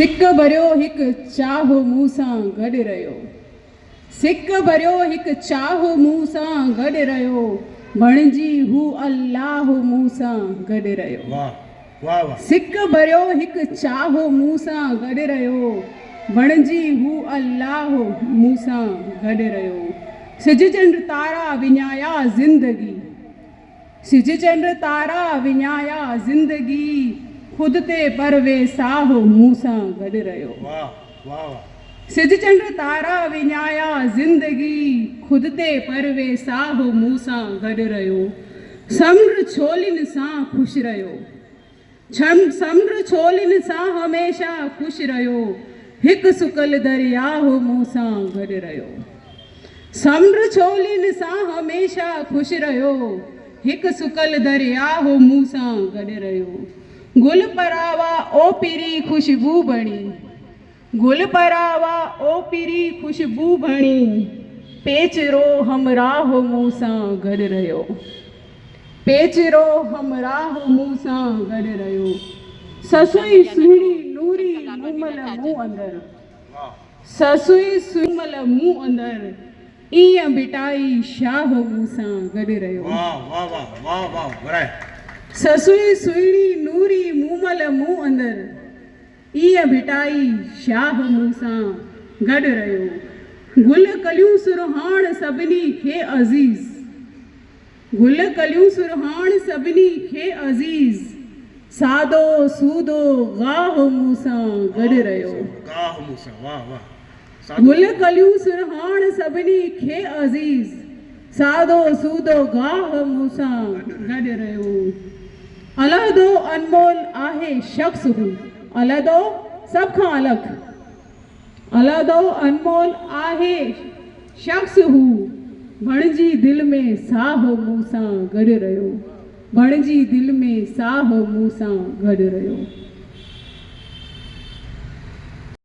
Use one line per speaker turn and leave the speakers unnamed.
सिक भरियो हिकु चाहो मूं सां गॾु रहियो, सिक भरियो हिकु चाहो मूं सां गॾु रहियो, बणिजी हू अल्लाह मूं सां गॾु रहियो।
वाह वाह वाह।
सिक भरियो हिकु चाहो मूं सां गॾु रहियो, बणिजी हू अल्लाह मूं सां गॾु रहियो। सिज चंड तारा विञाया ज़िंदगी, सिज चंड तारा विञाया ज़िंदगी, ख़ुदि ते परवेसाह मूं सां गॾु रहियो।
वाह वाह वाह।
सिज चंड तारा विञाया ज़िंदगी, ख़ुदि ते परवेसाह मूं सां गॾु रहियो। समुंड छोलिन सां ख़ुशि रहियो, समुंड छोलिन सां हमेशा ख़ुशि रहियो, हिकु सुकल दरियाह मूं सां गॾु रहियो। समुंड छोलिन सां हमेशा ख़ुशि रहियो, हिकु सुकल दरियाह मूं सां गॾु रहियो। गुल परावा ओ पिरी खुशबू बणी, गुल परावा ओ पिरी खुशबू बणी, पेचरो हमराह मूं सां गॾु रहियो, पेचरो हमराह मूं सां गॾु रहियो। ससुई सुहिणी नूरी मूमल मूं अंदरि, ससुई सुमल मूं अंदरि, ईअं बिटाई शाह मूं सां गॾु रहियो।
वाह वाह वाह वाह वाह वराए।
ससुई सुहिणी नूरी मूमल मूं अंदरि, ईअं भिटाई शाह मूं सां गॾु रहियो। गुल कलियूं सुरहाण सभिनी खे अज़ीज़, गुल कलियूं सुरहाण सभिनी खे अज़ीज़, सादो सूदो गाह मूं सां गॾु रहियो।
गाह मूं सां वाह वाह।
गुल कलियूं सुरहाण सभिनी खे अज़ीज़, सादो सूदो गाह मूं सां गॾु रहियो। अलहदो अनमोल आहे शख़्स हू, अलहदो सभ खां अलॻि, अलहदो अनमोल आहे शख़्स हू, बणिजी दिलि में साह मूं सां गॾु रहियो, बणिजी दिलि में साह मूं सां गॾु रहियो।